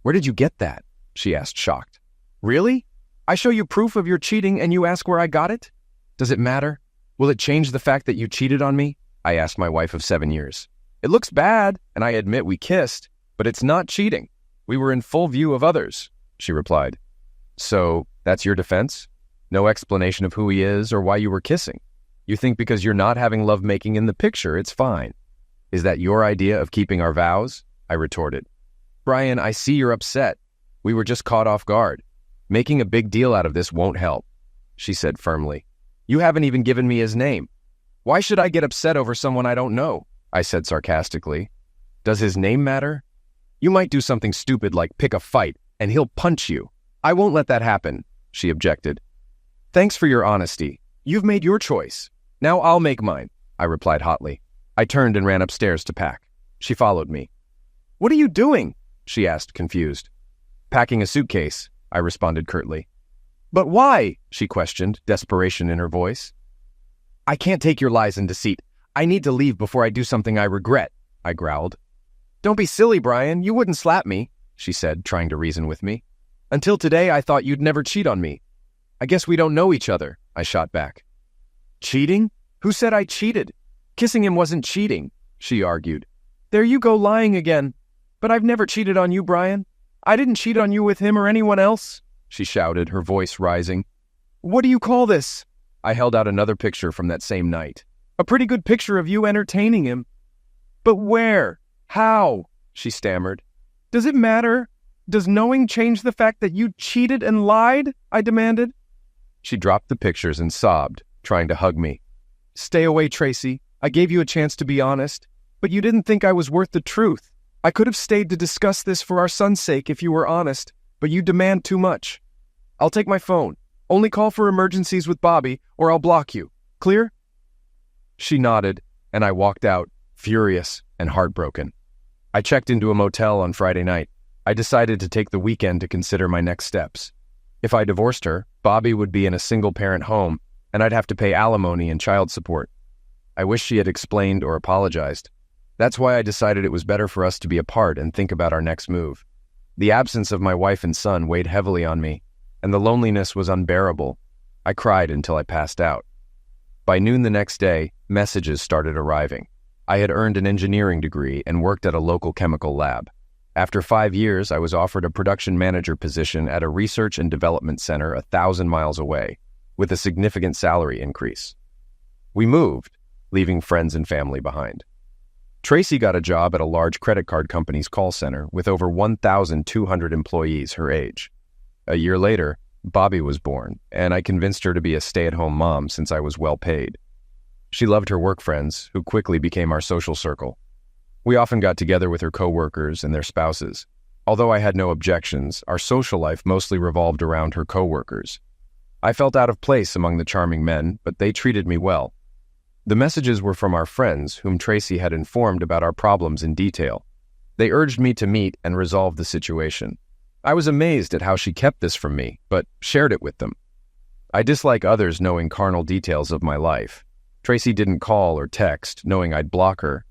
"Where did you get that?" she asked, shocked. "Really? I show you proof of your cheating and you ask where I got it? Does it matter? Will it change the fact that you cheated on me?" I asked my wife of 7 years. "It looks bad, and I admit we kissed, but it's not cheating. We were in full view of others," she replied. "So, that's your defense? No explanation of who he is or why you were kissing? You think because you're not having lovemaking in the picture, it's fine? Is that your idea of keeping our vows?" I retorted. "Brian, I see you're upset. We were just caught off guard. Making a big deal out of this won't help," she said firmly. "You haven't even given me his name. Why should I get upset over someone I don't know?" I said sarcastically. "Does his name matter? You might do something stupid like pick a fight, and he'll punch you. I won't let that happen," she objected. "Thanks for your honesty. You've made your choice. Now I'll make mine," I replied hotly. I turned and ran upstairs to pack. She followed me. "What are you doing?" she asked, confused. "Packing a suitcase," I responded curtly. "But why?" she questioned, desperation in her voice. "I can't take your lies and deceit. I need to leave before I do something I regret," I growled. "Don't be silly, Brian. You wouldn't slap me," she said, trying to reason with me. "Until today, I thought you'd never cheat on me." "I guess we don't know each other," I shot back. "Cheating? Who said I cheated? Kissing him wasn't cheating," she argued. "There you go lying again. But I've never cheated on you, Brian. I didn't cheat on you with him or anyone else," she shouted, her voice rising. "What do you call this?" I held out another picture from that same night. "A pretty good picture of you entertaining him." "But where? How?" she stammered. "Does it matter? Does knowing change the fact that you cheated and lied?" I demanded. She dropped the pictures and sobbed, trying to hug me. "Stay away, Tracy. I gave you a chance to be honest, but you didn't think I was worth the truth. I could have stayed to discuss this for our son's sake if you were honest, but you demand too much. I'll take my phone. Only call for emergencies with Bobby, or I'll block you. Clear?" She nodded, and I walked out, furious and heartbroken. I checked into a motel on Friday night. I decided to take the weekend to consider my next steps. If I divorced her, Bobby would be in a single-parent home, and I'd have to pay alimony and child support. I wish she had explained or apologized. That's why I decided it was better for us to be apart and think about our next move. The absence of my wife and son weighed heavily on me, and the loneliness was unbearable. I cried until I passed out. By noon the next day, messages started arriving. I had earned an engineering degree and worked at a local chemical lab. After 5 years, I was offered a production manager position at a research and development center 1,000 miles away, with a significant salary increase. We moved, leaving friends and family behind. Tracy got a job at a large credit card company's call center with over 1,200 employees her age. A year later, Bobby was born, and I convinced her to be a stay-at-home mom since I was well paid. She loved her work friends, who quickly became our social circle. We often got together with her coworkers and their spouses. Although I had no objections, our social life mostly revolved around her coworkers. I felt out of place among the charming men, but they treated me well. The messages were from our friends, whom Tracy had informed about our problems in detail. They urged me to meet and resolve the situation. I was amazed at how she kept this from me, but shared it with them. I dislike others knowing carnal details of my life. Tracy didn't call or text, knowing I'd block her.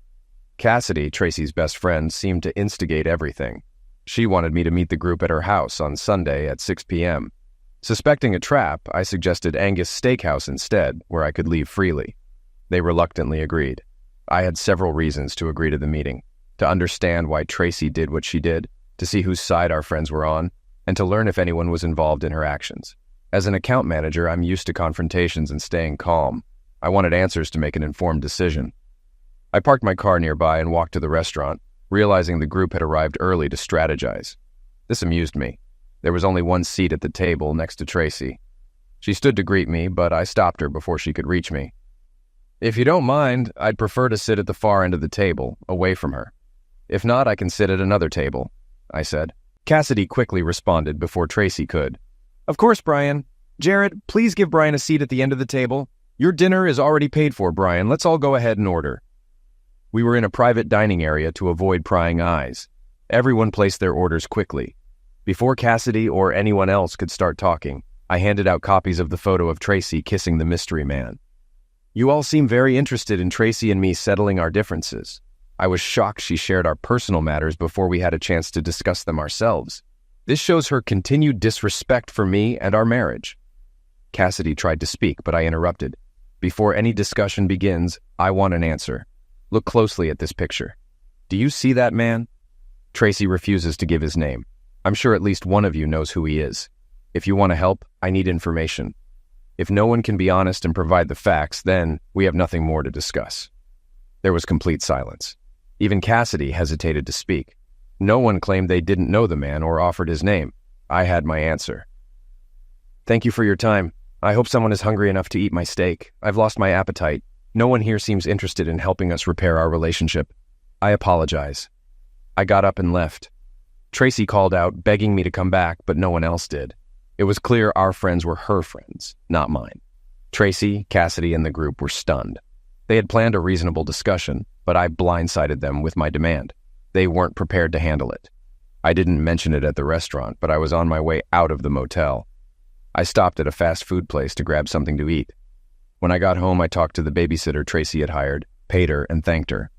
Cassidy, Tracy's best friend, seemed to instigate everything. She wanted me to meet the group at her house on Sunday at 6 p.m. Suspecting a trap, I suggested Angus Steakhouse instead, where I could leave freely. They reluctantly agreed. I had several reasons to agree to the meeting: to understand why Tracy did what she did, to see whose side our friends were on, and to learn if anyone was involved in her actions. As an account manager, I'm used to confrontations and staying calm. I wanted answers to make an informed decision. I parked my car nearby and walked to the restaurant, realizing the group had arrived early to strategize. This amused me. There was only one seat at the table next to Tracy. She stood to greet me, but I stopped her before she could reach me. "If you don't mind, I'd prefer to sit at the far end of the table, away from her. If not, I can sit at another table," I said. Cassidy quickly responded before Tracy could. "Of course, Brian. Jared, please give Brian a seat at the end of the table. Your dinner is already paid for, Brian. Let's all go ahead and order." We were in a private dining area to avoid prying eyes. Everyone placed their orders quickly. Before Cassidy or anyone else could start talking, I handed out copies of the photo of Tracy kissing the mystery man. "You all seem very interested in Tracy and me settling our differences. I was shocked she shared our personal matters before we had a chance to discuss them ourselves. This shows her continued disrespect for me and our marriage. Cassidy tried to speak, but I interrupted. Before any discussion begins, I want an answer. Look closely at this picture. Do you see that man? Tracy refuses to give his name. I'm sure at least one of you knows who he is. If you want to help, I need information. If no one can be honest and provide the facts, then we have nothing more to discuss. There was complete silence. Even Cassidy hesitated to speak. No one claimed they didn't know the man or offered his name. I had my answer. Thank you for your time. I hope someone is hungry enough to eat my steak. I've lost my appetite. No one here seems interested in helping us repair our relationship. I apologize. I got up and left. Tracy called out, begging me to come back, but no one else did. It was clear our friends were her friends, not mine. Tracy, Cassidy, and the group were stunned. They had planned a reasonable discussion, but I blindsided them with my demand. They weren't prepared to handle it. I didn't mention it at the restaurant, but I was on my way out of the motel. I stopped at a fast food place to grab something to eat. When I got home, I talked to the babysitter Tracy had hired, paid her, and thanked her.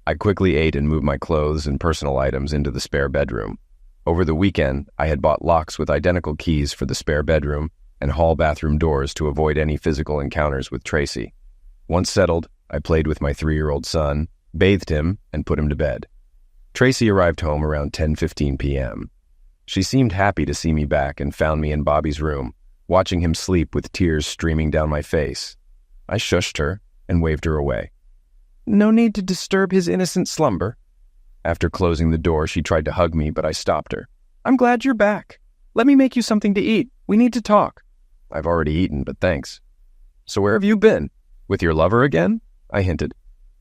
I quickly ate and moved my clothes and personal items into the spare bedroom. Over the weekend, I had bought locks with identical keys for the spare bedroom and hall bathroom doors to avoid any physical encounters with Tracy. Once settled, I played with my 3-year-old son, bathed him, and put him to bed. Tracy arrived home around 10:15 p.m. She seemed happy to see me back and found me in Bobby's room, watching him sleep with tears streaming down my face. I shushed her and waved her away. No need to disturb his innocent slumber. After closing the door, she tried to hug me, but I stopped her. I'm glad you're back. Let me make you something to eat. We need to talk. I've already eaten, but thanks. So where have you been? With your lover again? I hinted.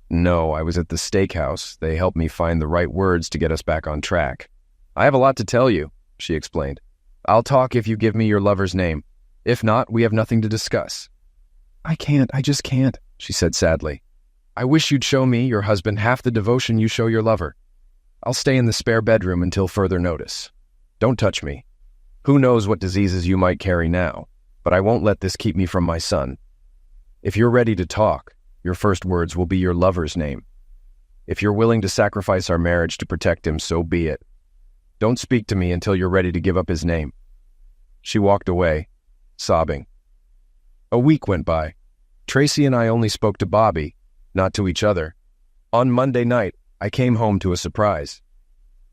No, I was at the steakhouse. They helped me find the right words to get us back on track. I have a lot to tell you, she explained. I'll talk if you give me your lover's name. If not, we have nothing to discuss. I just can't, she said sadly. I wish you'd show me, your husband, half the devotion you show your lover. I'll stay in the spare bedroom until further notice. Don't touch me. Who knows what diseases you might carry now, but I won't let this keep me from my son. If you're ready to talk, your first words will be your lover's name. If you're willing to sacrifice our marriage to protect him, so be it. Don't speak to me until you're ready to give up his name. She walked away, sobbing. A week went by. Tracy and I only spoke to Bobby, not to each other. On Monday night, I came home to a surprise.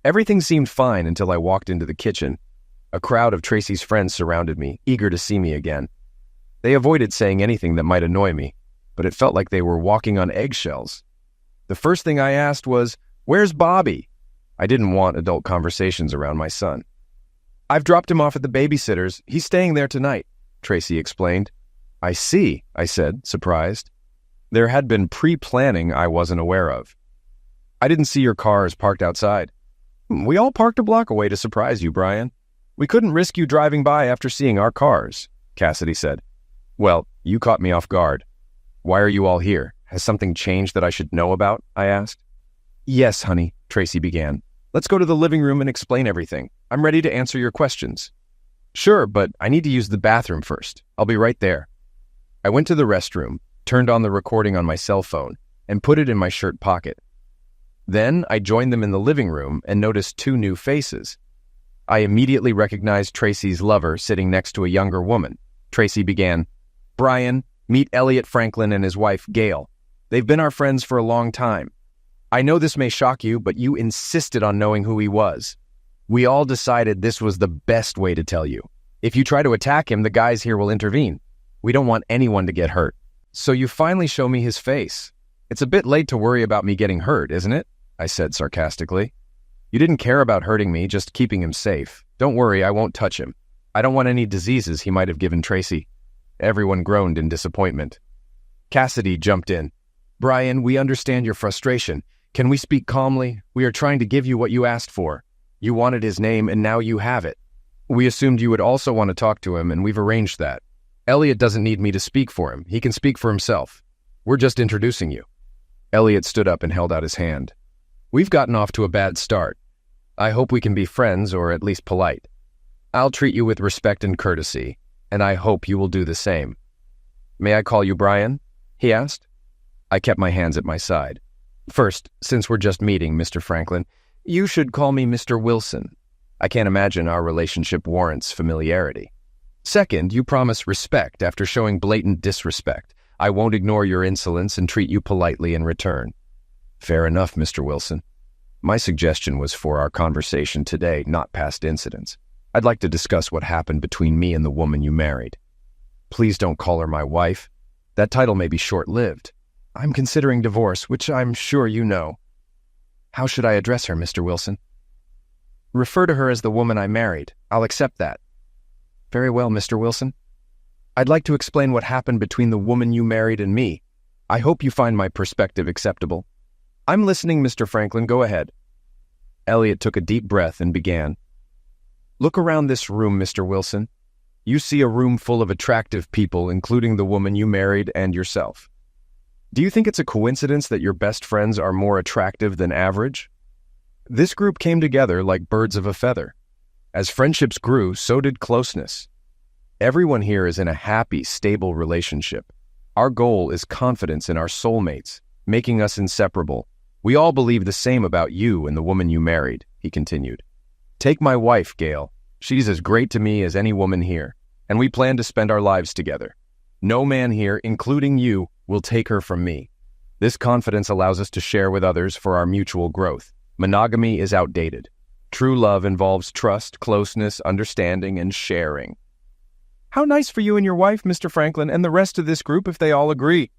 Everything seemed fine until I walked into the kitchen. A crowd of Tracy's friends surrounded me, eager to see me again. They avoided saying anything that might annoy me, but it felt like they were walking on eggshells. The first thing I asked was, "Where's Bobby?" I didn't want adult conversations around my son. I've dropped him off at the babysitter's. He's staying there tonight, Tracy explained. I see, I said, surprised. There had been pre-planning I wasn't aware of. I didn't see your cars parked outside. We all parked a block away to surprise you, Brian. We couldn't risk you driving by after seeing our cars, Cassidy said. Well, you caught me off guard. Why are you all here? Has something changed that I should know about? I asked. Yes, honey, Tracy began. Let's go to the living room and explain everything. I'm ready to answer your questions. Sure, but I need to use the bathroom first. I'll be right there. I went to the restroom, turned on the recording on my cell phone, and put it in my shirt pocket. Then I joined them in the living room and noticed 2 new faces. I immediately recognized Tracy's lover sitting next to a younger woman. Tracy began, Brian, meet Elliot Franklin and his wife, Gail. They've been our friends for a long time. I know this may shock you, but you insisted on knowing who he was. We all decided this was the best way to tell you. If you try to attack him, the guys here will intervene. We don't want anyone to get hurt. So you finally show me his face. It's a bit late to worry about me getting hurt, isn't it? I said sarcastically. You didn't care about hurting me, just keeping him safe. Don't worry, I won't touch him. I don't want any diseases he might have given Tracy. Everyone groaned in disappointment. Cassidy jumped in. Brian, we understand your frustration. Can we speak calmly? We are trying to give you what you asked for. You wanted his name, and now you have it. We assumed you would also want to talk to him, and we've arranged that. Elliot doesn't need me to speak for him. He can speak for himself. We're just introducing you. Elliot stood up and held out his hand. We've gotten off to a bad start. I hope we can be friends, or at least polite. I'll treat you with respect and courtesy, and I hope you will do the same. May I call you Brian? He asked. I kept my hands at my side. First, since we're just meeting, Mr. Franklin, you should call me Mr. Wilson. I can't imagine our relationship warrants familiarity. Second, you promise respect after showing blatant disrespect. I won't ignore your insolence and treat you politely in return. Fair enough, Mr. Wilson. My suggestion was for our conversation today, not past incidents. I'd like to discuss what happened between me and the woman you married. Please don't call her my wife. That title may be short-lived. I'm considering divorce, which I'm sure you know. How should I address her, Mr. Wilson? Refer to her as the woman I married. I'll accept that. Very well, Mr. Wilson. I'd like to explain what happened between the woman you married and me. I hope you find my perspective acceptable. I'm listening, Mr. Franklin. Go ahead. Elliot took a deep breath and began. Look around this room, Mr. Wilson. You see a room full of attractive people, including the woman you married and yourself. Do you think it's a coincidence that your best friends are more attractive than average? This group came together like birds of a feather. As friendships grew, so did closeness. Everyone here is in a happy, stable relationship. Our goal is confidence in our soulmates, making us inseparable. We all believe the same about you and the woman you married, he continued. Take my wife, Gail. She's as great to me as any woman here, and we plan to spend our lives together. No man here, including you, will take her from me. This confidence allows us to share with others for our mutual growth. Monogamy is outdated. True love involves trust, closeness, understanding, and sharing. How nice for you and your wife, Mr. Franklin, and the rest of this group if they all agree.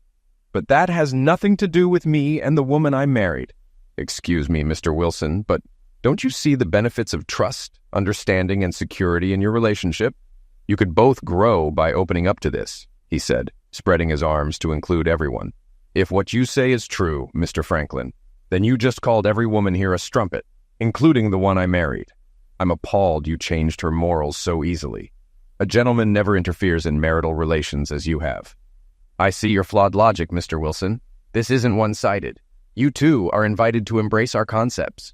But that has nothing to do with me and the woman I married. Excuse me, Mr. Wilson, but don't you see the benefits of trust, understanding, and security in your relationship? You could both grow by opening up to this, he said, spreading his arms to include everyone. If what you say is true, Mr. Franklin, then you just called every woman here a strumpet, including the one I married. I'm appalled you changed her morals so easily. A gentleman never interferes in marital relations as you have. I see your flawed logic, Mr. Wilson. This isn't one-sided. You too are invited to embrace our concepts.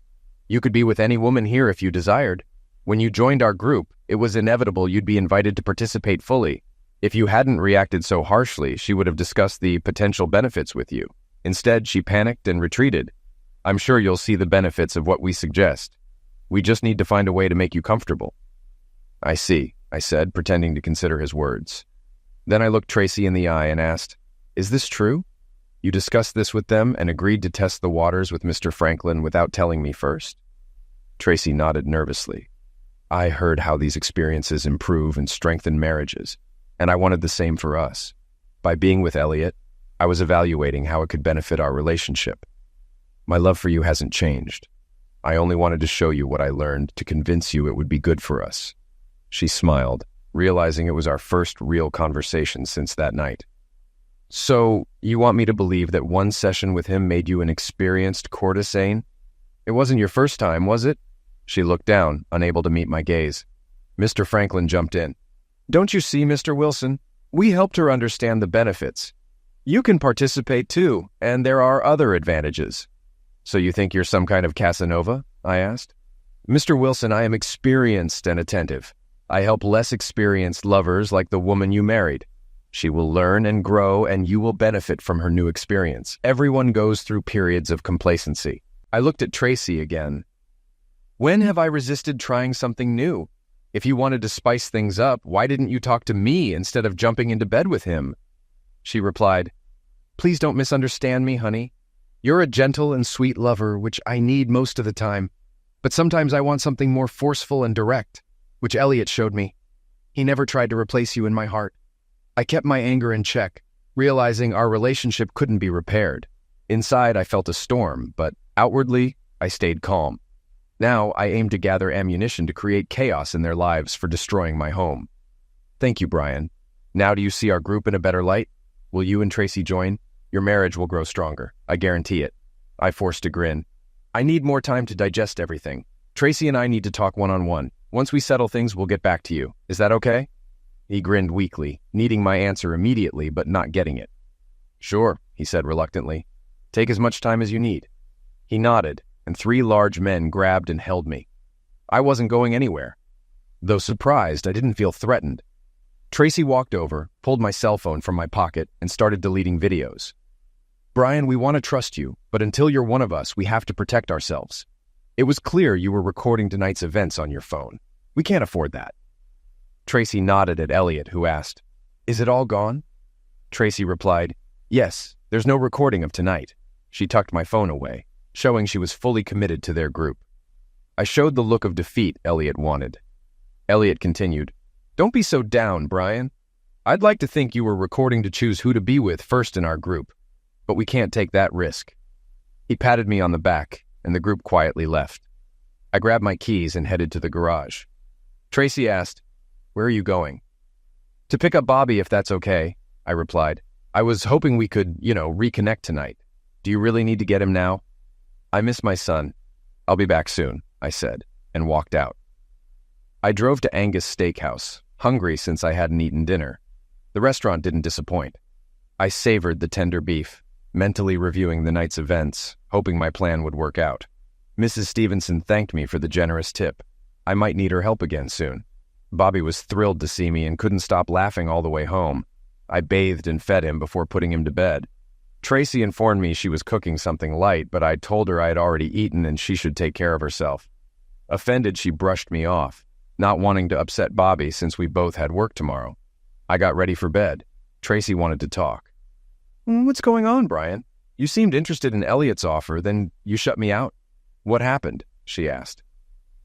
You could be with any woman here if you desired. When you joined our group, it was inevitable you'd be invited to participate fully. If you hadn't reacted so harshly, she would have discussed the potential benefits with you. Instead, she panicked and retreated. I'm sure you'll see the benefits of what we suggest. We just need to find a way to make you comfortable. I see, I said, pretending to consider his words. Then I looked Tracy in the eye and asked, Is this true? You discussed this with them and agreed to test the waters with Mr. Franklin without telling me first? Tracy nodded nervously. I heard how these experiences improve and strengthen marriages, and I wanted the same for us. By being with Elliot, I was evaluating how it could benefit our relationship. My love for you hasn't changed. I only wanted to show you what I learned to convince you it would be good for us. She smiled, realizing it was our first real conversation since that night. So, you want me to believe that one session with him made you an experienced courtesan? It wasn't your first time, was it? She looked down, unable to meet my gaze. Mr. Franklin jumped in. Don't you see, Mr. Wilson? We helped her understand the benefits. You can participate too, and there are other advantages. So you think you're some kind of Casanova? I asked. Mr. Wilson, I am experienced and attentive. I help less experienced lovers like the woman you married. She will learn and grow, and you will benefit from her new experience. Everyone goes through periods of complacency. I looked at Tracy again. When have I resisted trying something new? If you wanted to spice things up, why didn't you talk to me instead of jumping into bed with him? She replied, Please don't misunderstand me, honey. You're a gentle and sweet lover, which I need most of the time. But sometimes I want something more forceful and direct, which Elliot showed me. He never tried to replace you in my heart. I kept my anger in check, realizing our relationship couldn't be repaired. Inside, I felt a storm, but outwardly, I stayed calm. Now, I aim to gather ammunition to create chaos in their lives for destroying my home. Thank you, Brian. Now do you see our group in a better light? Will you and Tracy join? Your marriage will grow stronger. I guarantee it. I forced a grin. I need more time to digest everything. Tracy and I need to talk one-on-one. Once we settle things, we'll get back to you. Is that okay? He grinned weakly, needing my answer immediately but not getting it. Sure, he said reluctantly. Take as much time as you need. He nodded, and 3 large men grabbed and held me. I wasn't going anywhere. Though surprised, I didn't feel threatened. Tracy walked over, pulled my cell phone from my pocket, and started deleting videos. Brian, we want to trust you, but until you're one of us, we have to protect ourselves. It was clear you were recording tonight's events on your phone. We can't afford that. Tracy nodded at Elliot, who asked, "Is it all gone?" Tracy replied, "Yes, there's no recording of tonight." She tucked my phone away, showing she was fully committed to their group. I showed the look of defeat Elliot wanted. Elliot continued, "Don't be so down, Brian. I'd like to think you were recording to choose who to be with first in our group, but we can't take that risk." He patted me on the back, and the group quietly left. I grabbed my keys and headed to the garage. Tracy asked, "Where are you going?" "To pick up Bobby, if that's okay," I replied. "I was hoping we could, reconnect tonight. Do you really need to get him now?" "I miss my son. I'll be back soon," I said, and walked out. I drove to Angus Steakhouse, hungry since I hadn't eaten dinner. The restaurant didn't disappoint. I savored the tender beef, mentally reviewing the night's events, hoping my plan would work out. Mrs. Stevenson thanked me for the generous tip. I might need her help again soon. Bobby was thrilled to see me and couldn't stop laughing all the way home. I bathed and fed him before putting him to bed. Tracy informed me she was cooking something light, but I told her I had already eaten and she should take care of herself. Offended, she brushed me off, not wanting to upset Bobby since we both had work tomorrow. I got ready for bed. Tracy wanted to talk. "What's going on, Brian? You seemed interested in Elliot's offer, then you shut me out. What happened?" she asked.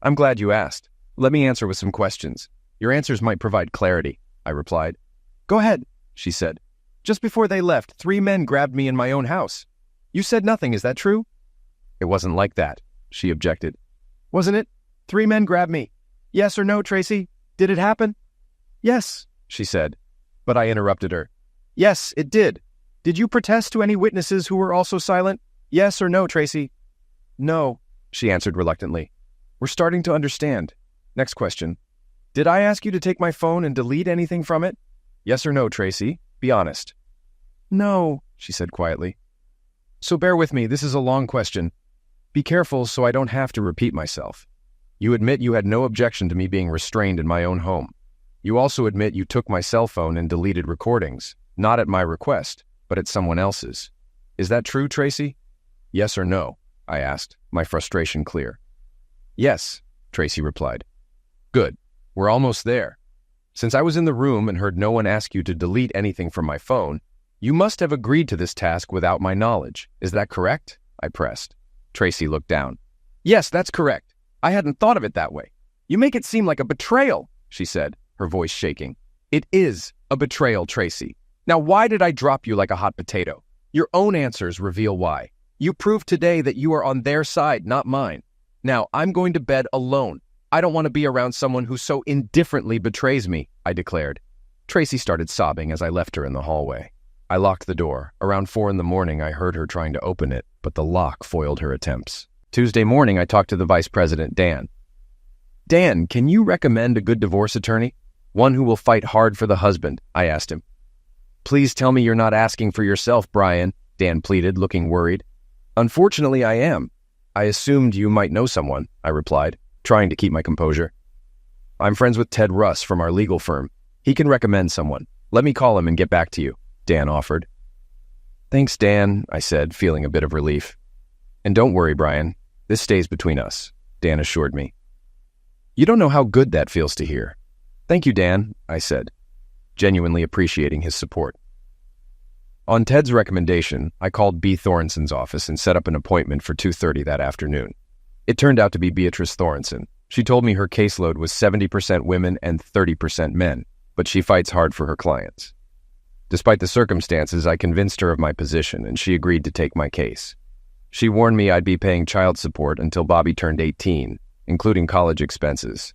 "I'm glad you asked. Let me answer with some questions. Your answers might provide clarity," I replied. "Go ahead," she said. "Just before they left, 3 men grabbed me in my own house. You said nothing, is that true?" "It wasn't like that," she objected. "Wasn't it? 3 men grabbed me. Yes or no, Tracy? Did it happen?" "Yes," she said, but I interrupted her. "Yes, it did. Did you protest to any witnesses who were also silent? Yes or no, Tracy?" "No," she answered reluctantly. "We're starting to understand. Next question. Did I ask you to take my phone and delete anything from it? Yes or no, Tracy? Be honest." "No," she said quietly. "So bear with me, this is a long question. Be careful so I don't have to repeat myself. You admit you had no objection to me being restrained in my own home. You also admit you took my cell phone and deleted recordings, not at my request, but at someone else's. Is that true, Tracy? Yes or no?" I asked, my frustration clear. "Yes," Tracy replied. "Good. We're almost there. Since I was in the room and heard no one ask you to delete anything from my phone, you must have agreed to this task without my knowledge. Is that correct?" I pressed. Tracy looked down. "Yes, that's correct. I hadn't thought of it that way. You make it seem like a betrayal," she said, her voice shaking. "It is a betrayal, Tracy. Now why did I drop you like a hot potato? Your own answers reveal why. You proved today that you are on their side, not mine. Now I'm going to bed alone. I don't want to be around someone who so indifferently betrays me," I declared. Tracy started sobbing as I left her in the hallway. I locked the door. Around 4 a.m, I heard her trying to open it, but the lock foiled her attempts. Tuesday morning, I talked to the Vice President, Dan. "Dan, can you recommend a good divorce attorney? One who will fight hard for the husband," I asked him. "Please tell me you're not asking for yourself, Brian," Dan pleaded, looking worried. "Unfortunately, I am. I assumed you might know someone," I replied, trying to keep my composure. "I'm friends with Ted Russ from our legal firm. He can recommend someone. Let me call him and get back to you," Dan offered. "Thanks, Dan," I said, feeling a bit of relief. "And don't worry, Brian. This stays between us," Dan assured me. "You don't know how good that feels to hear." "Thank you, Dan," I said, genuinely appreciating his support. On Ted's recommendation, I called B. Thornson's office and set up an appointment for 2:30 that afternoon. It turned out to be Beatrice Thornson. She told me her caseload was 70% women and 30% men, but she fights hard for her clients. Despite the circumstances, I convinced her of my position, and she agreed to take my case. She warned me I'd be paying child support until Bobby turned 18, including college expenses.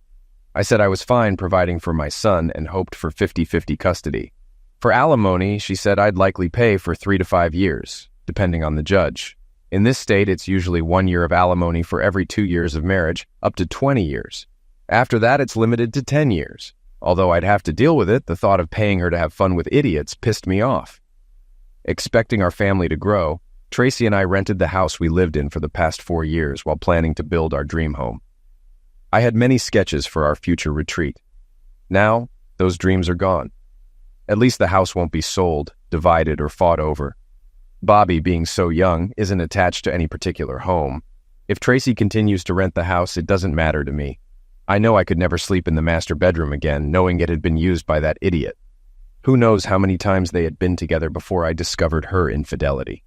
I said I was fine providing for my son and hoped for 50-50 custody. For alimony, she said I'd likely pay for 3 to 5 years, depending on the judge. In this state, it's usually 1 year of alimony for every 2 years of marriage, up to 20 years. After that, it's limited to 10 years. Although I'd have to deal with it, the thought of paying her to have fun with idiots pissed me off. Expecting our family to grow, Tracy and I rented the house we lived in for the past 4 years while planning to build our dream home. I had many sketches for our future retreat. Now, those dreams are gone. At least the house won't be sold, divided, or fought over. Bobby, being so young, isn't attached to any particular home. If Tracy continues to rent the house, it doesn't matter to me. I know I could never sleep in the master bedroom again, knowing it had been used by that idiot. Who knows how many times they had been together before I discovered her infidelity.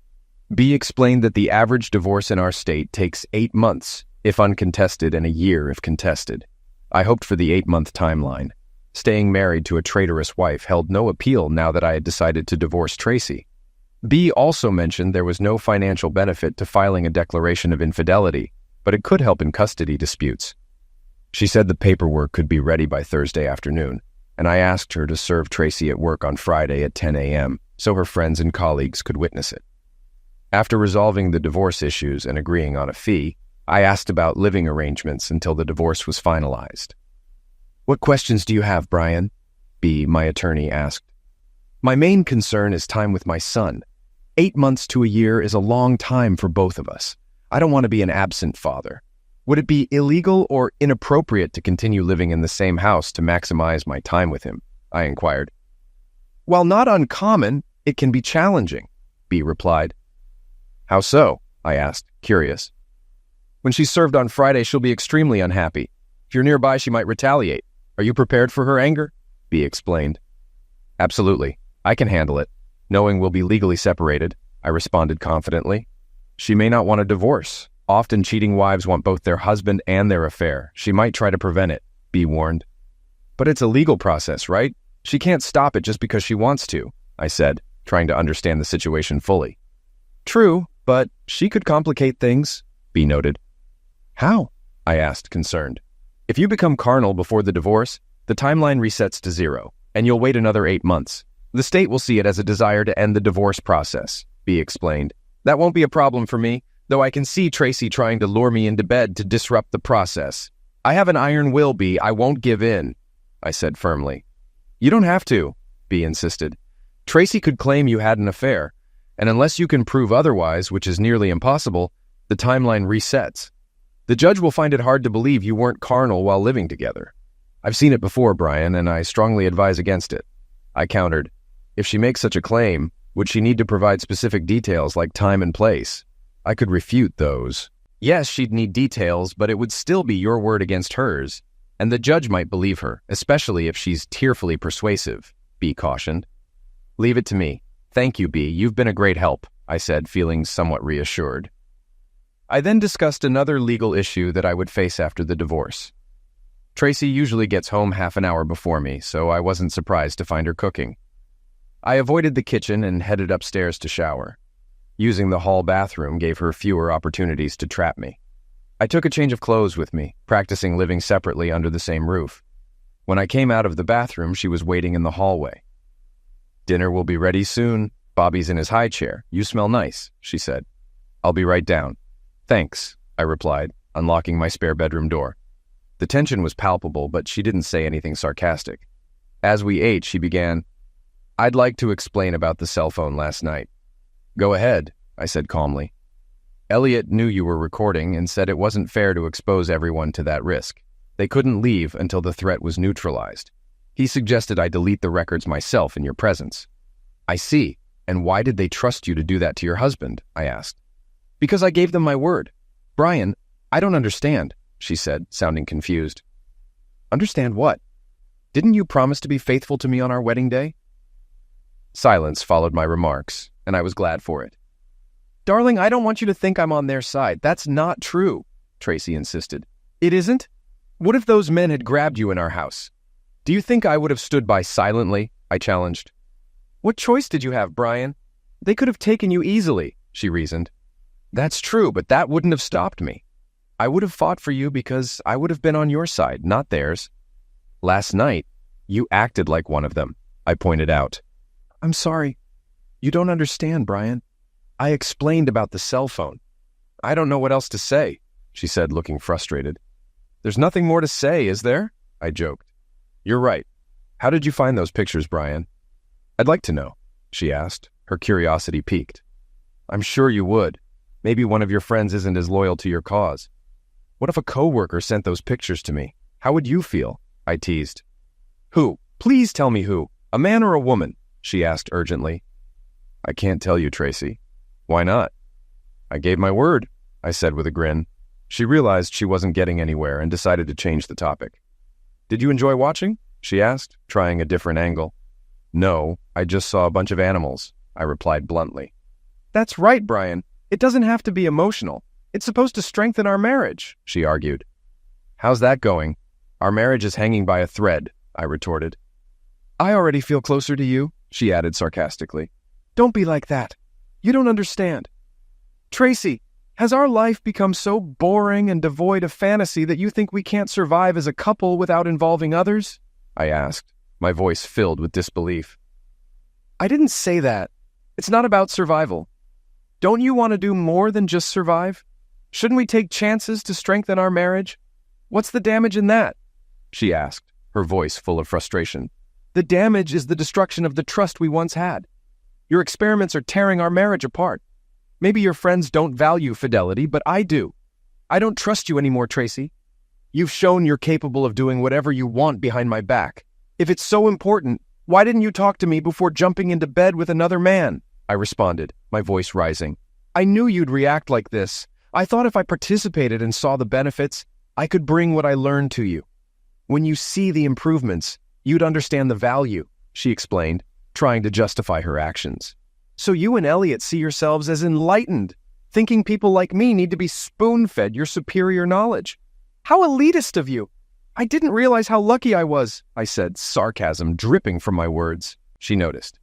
B explained that the average divorce in our state takes 8 months, if uncontested, and a year if contested. I hoped for the 8-month timeline. Staying married to a traitorous wife held no appeal now that I had decided to divorce Tracy. B also mentioned there was no financial benefit to filing a declaration of infidelity, but it could help in custody disputes. She said the paperwork could be ready by Thursday afternoon, and I asked her to serve Tracy at work on Friday at 10 a.m. so her friends and colleagues could witness it. After resolving the divorce issues and agreeing on a fee, I asked about living arrangements until the divorce was finalized. "What questions do you have, Brian?" B, my attorney, asked. "My main concern is time with my son. 8 months to a year is a long time for both of us. I don't want to be an absent father. Would it be illegal or inappropriate to continue living in the same house to maximize my time with him?" I inquired. "While not uncommon, it can be challenging," B replied. "How so?" I asked, curious. "When she's served on Friday, she'll be extremely unhappy. If you're nearby, she might retaliate. Are you prepared for her anger?" B explained. "Absolutely. I can handle it. Knowing we'll be legally separated," I responded confidently. "She may not want a divorce. Often cheating wives want both their husband and their affair. She might try to prevent it," B warned. "But it's a legal process, right? She can't stop it just because she wants to," I said, trying to understand the situation fully. "True, but she could complicate things," B noted. "How?" I asked, concerned. "If you become carnal before the divorce, the timeline resets to 0, and you'll wait another 8 months. The state will see it as a desire to end the divorce process," B explained. "That won't be a problem for me, though I can see Tracy trying to lure me into bed to disrupt the process. I have an iron will, B. I won't give in," I said firmly. "You don't have to," B insisted. "Tracy could claim you had an affair, and unless you can prove otherwise, which is nearly impossible, the timeline resets. The judge will find it hard to believe you weren't carnal while living together. I've seen it before, Brian, and I strongly advise against it." I countered. "If she makes such a claim, would she need to provide specific details like time and place? I could refute those." "Yes, she'd need details, but it would still be your word against hers, and the judge might believe her, especially if she's tearfully persuasive," B cautioned. "Leave it to me. Thank you, B. You've been a great help," I said, feeling somewhat reassured. I then discussed another legal issue that I would face after the divorce. Tracy usually gets home half an hour before me, so I wasn't surprised to find her cooking. I avoided the kitchen and headed upstairs to shower. Using the hall bathroom gave her fewer opportunities to trap me. I took a change of clothes with me, practicing living separately under the same roof. When I came out of the bathroom, she was waiting in the hallway. "Dinner will be ready soon. Bobby's in his high chair. You smell nice," she said. "I'll be right down." "Thanks," I replied, unlocking my spare bedroom door. The tension was palpable, but she didn't say anything sarcastic. As we ate, she began, "I'd like to explain about the cell phone last night." "Go ahead," I said calmly. "Elliot knew you were recording and said it wasn't fair to expose everyone to that risk. They couldn't leave until the threat was neutralized. He suggested I delete the records myself in your presence." "I see. And why did they trust you to do that to your husband?" I asked. "Because I gave them my word. Brian, I don't understand," she said, sounding confused. "Understand what? Didn't you promise to be faithful to me on our wedding day?" Silence followed my remarks, and I was glad for it. "Darling, I don't want you to think I'm on their side. That's not true," Tracy insisted. "It isn't? What if those men had grabbed you in our house? Do you think I would have stood by silently?" I challenged. "What choice did you have, Brian? They could have taken you easily," she reasoned. "That's true, but that wouldn't have stopped me. I would have fought for you because I would have been on your side, not theirs. Last night, you acted like one of them," I pointed out. "I'm sorry. You don't understand, Brian. I explained about the cell phone." "I don't know what else to say," she said, looking frustrated. "There's nothing more to say, is there?" I joked. "You're right. How did you find those pictures, Brian?" "I'd like to know," she asked, her curiosity piqued. "I'm sure you would. Maybe one of your friends isn't as loyal to your cause. What if a coworker sent those pictures to me? How would you feel?" I teased. "Who? Please tell me who. A man or a woman?" she asked urgently. "I can't tell you, Tracy. Why not? I gave my word, I said with a grin. She realized she wasn't getting anywhere and decided to change the topic. Did you enjoy watching? She asked, trying a different angle. No, I just saw a bunch of animals, I replied bluntly. That's right, Brian. It doesn't have to be emotional. It's supposed to strengthen our marriage, she argued. How's that going? Our marriage is hanging by a thread, I retorted. I already feel closer to you, she added sarcastically. Don't be like that. You don't understand. Tracy, has our life become so boring and devoid of fantasy that you think we can't survive as a couple without involving others? I asked, my voice filled with disbelief. I didn't say that. It's not about survival. Don't you want to do more than just survive? Shouldn't we take chances to strengthen our marriage? What's the damage in that? She asked, her voice full of frustration. The damage is the destruction of the trust we once had. Your experiments are tearing our marriage apart. Maybe your friends don't value fidelity, but I do. I don't trust you anymore, Tracy. You've shown you're capable of doing whatever you want behind my back. If it's so important, why didn't you talk to me before jumping into bed with another man? I responded, my voice rising. I knew you'd react like this. I thought if I participated and saw the benefits, I could bring what I learned to you. When you see the improvements, you'd understand the value, she explained, trying to justify her actions. So you and Elliot see yourselves as enlightened, thinking people like me need to be spoon-fed your superior knowledge. How elitist of you! I didn't realize how lucky I was, I said, sarcasm dripping from my words. She noticed.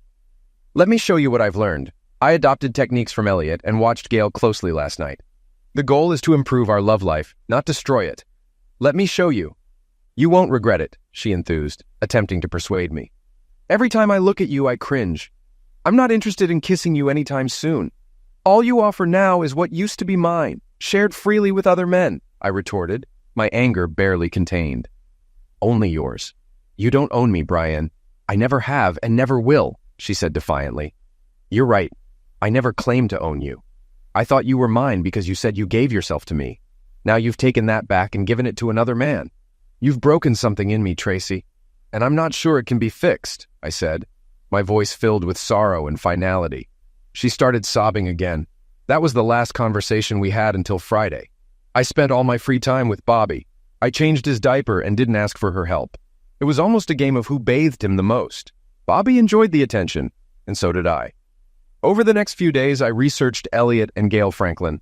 Let me show you what I've learned. I adopted techniques from Elliot and watched Gail closely last night. The goal is to improve our love life, not destroy it. Let me show you. You won't regret it, she enthused, attempting to persuade me. Every time I look at you, I cringe. I'm not interested in kissing you anytime soon. All you offer now is what used to be mine, shared freely with other men, I retorted, my anger barely contained. Only yours. You don't own me, Brian. I never have and never will, she said defiantly. You're right. I never claimed to own you. I thought you were mine because you said you gave yourself to me. Now you've taken that back and given it to another man. You've broken something in me, Tracy, and I'm not sure it can be fixed, I said, my voice filled with sorrow and finality. She started sobbing again. That was the last conversation we had until Friday. I spent all my free time with Bobby. I changed his diaper and didn't ask for her help. It was almost a game of who bathed him the most. Bobby enjoyed the attention, and so did I. Over the next few days, I researched Elliot and Gail Franklin.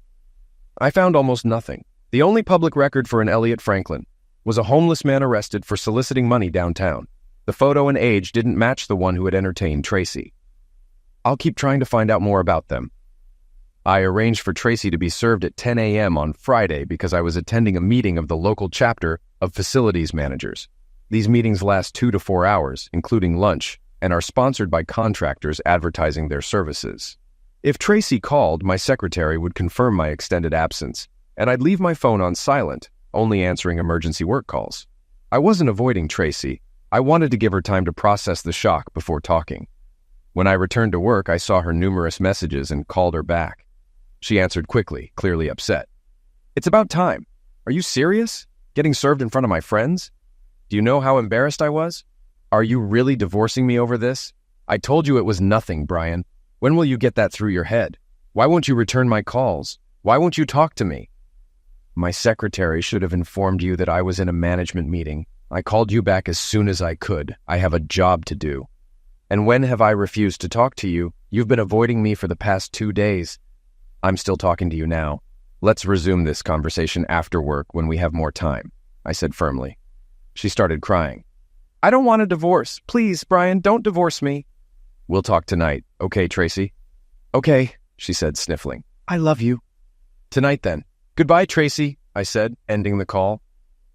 I found almost nothing. The only public record for an Elliot Franklin was a homeless man arrested for soliciting money downtown. The photo and age didn't match the one who had entertained Tracy. I'll keep trying to find out more about them. I arranged for Tracy to be served at 10 a.m. on Friday because I was attending a meeting of the local chapter of facilities managers. These meetings last 2 to 4 hours, including lunch, and are sponsored by contractors advertising their services. If Tracy called, my secretary would confirm my extended absence, and I'd leave my phone on silent, only answering emergency work calls. I wasn't avoiding Tracy. I wanted to give her time to process the shock before talking. When I returned to work, I saw her numerous messages and called her back. She answered quickly, clearly upset. It's about time. Are you serious? Getting served in front of my friends? Do you know how embarrassed I was? Are you really divorcing me over this? I told you it was nothing, Brian. When will you get that through your head? Why won't you return my calls? Why won't you talk to me? My secretary should have informed you that I was in a management meeting. I called you back as soon as I could. I have a job to do. And when have I refused to talk to you? You've been avoiding me for the past 2 days. I'm still talking to you now. Let's resume this conversation after work when we have more time, I said firmly. She started crying. I don't want a divorce. Please, Brian, don't divorce me. We'll talk tonight. Okay, Tracy? Okay, she said, sniffling. I love you. Tonight, then. Goodbye, Tracy, I said, ending the call.